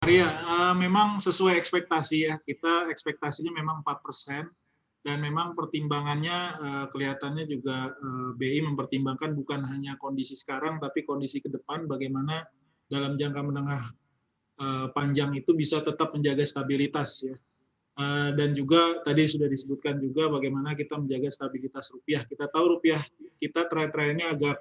Iya, memang sesuai ekspektasi ya. Kita ekspektasinya memang 4% dan memang pertimbangannya kelihatannya juga BI mempertimbangkan bukan hanya kondisi sekarang, tapi kondisi ke depan bagaimana dalam jangka menengah panjang itu bisa tetap menjaga stabilitas ya. Dan juga tadi sudah disebutkan juga bagaimana kita menjaga stabilitas rupiah. Kita tahu rupiah kita terakhir-terakhir ini agak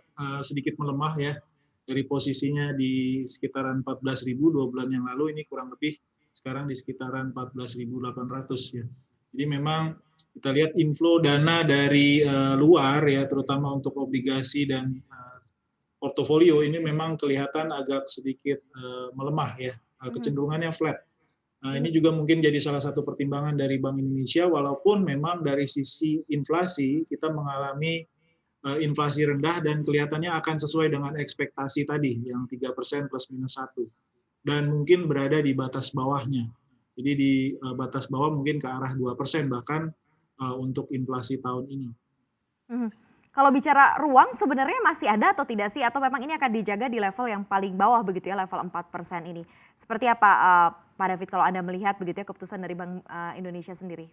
sedikit melemah ya, dari posisinya di sekitaran 14.000 2 bulan yang lalu, ini kurang lebih sekarang di sekitaran 14.800 ya. Jadi memang kita lihat inflow dana dari luar ya, terutama untuk obligasi dan portofolio ini memang kelihatan agak sedikit melemah ya, kecenderungannya flat. Nah, ini juga mungkin jadi salah satu pertimbangan dari Bank Indonesia, walaupun memang dari sisi inflasi kita mengalami inflasi rendah dan kelihatannya akan sesuai dengan ekspektasi tadi, yang 3% plus minus 1. Dan mungkin berada di batas bawahnya. Jadi di batas bawah mungkin ke arah 2% bahkan untuk inflasi tahun ini. Mhm. Kalau bicara ruang sebenarnya masih ada atau tidak sih? Atau memang ini akan dijaga di level yang paling bawah begitu ya, level 4% ini? Seperti apa, Pak David kalau Anda melihat begitu ya keputusan dari Bank, Indonesia sendiri?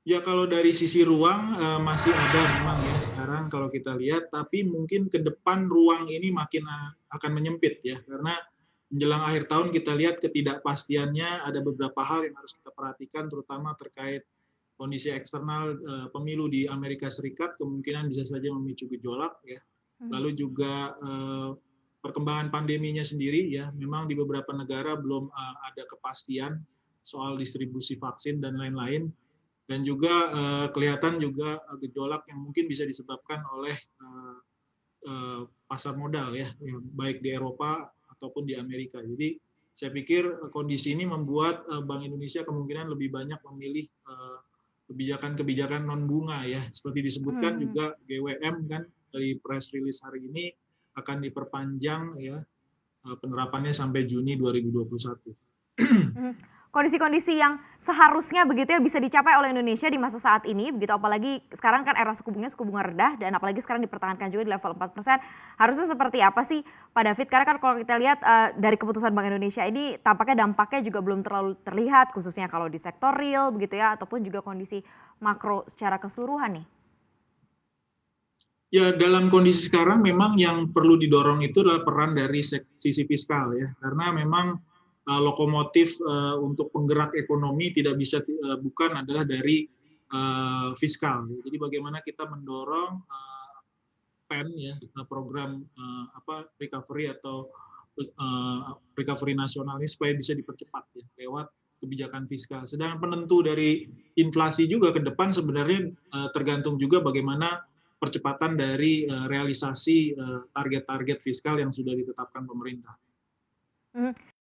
Ya kalau dari sisi ruang masih ada memang ya sekarang kalau kita lihat, tapi mungkin ke depan ruang ini makin akan menyempit ya, karena menjelang akhir tahun kita lihat ketidakpastiannya, ada beberapa hal yang harus kita perhatikan terutama terkait kondisi eksternal pemilu di Amerika Serikat kemungkinan bisa saja memicu gejolak ya. Mhm. Lalu juga perkembangan pandeminya sendiri ya, memang di beberapa negara belum ada kepastian soal distribusi vaksin dan lain-lain. Dan juga kelihatan juga gejolak yang mungkin bisa disebabkan oleh pasar modal ya, baik di Eropa ataupun di Amerika. Jadi saya pikir kondisi ini membuat Bank Indonesia kemungkinan lebih banyak memilih kebijakan-kebijakan non bunga ya, seperti disebutkan Mhm. juga GWM kan dari press release hari ini akan diperpanjang ya penerapannya sampai Juni 2021. Mhm. Kondisi-kondisi yang seharusnya begitu ya bisa dicapai oleh Indonesia di masa saat ini begitu, apalagi sekarang kan era suku bunga rendah dan apalagi sekarang dipertahankan juga di level 4%, harusnya seperti apa sih Pak David? Karena kan kalau kita lihat, dari keputusan Bank Indonesia ini tampaknya dampaknya juga belum terlalu terlihat khususnya kalau di sektor real begitu ya ataupun juga kondisi makro secara keseluruhan nih. Ya, dalam kondisi sekarang memang yang perlu didorong itu adalah peran dari sisi fiskal ya, karena memang lokomotif untuk penggerak ekonomi tidak bisa bukan adalah dari fiskal. Jadi bagaimana kita mendorong PEN ya, program recovery atau recovery nasional ini supaya bisa dipercepat ya lewat kebijakan fiskal. Sedangkan penentu dari inflasi juga ke depan sebenarnya tergantung juga bagaimana percepatan dari realisasi target-target fiskal yang sudah ditetapkan pemerintah. Mhm.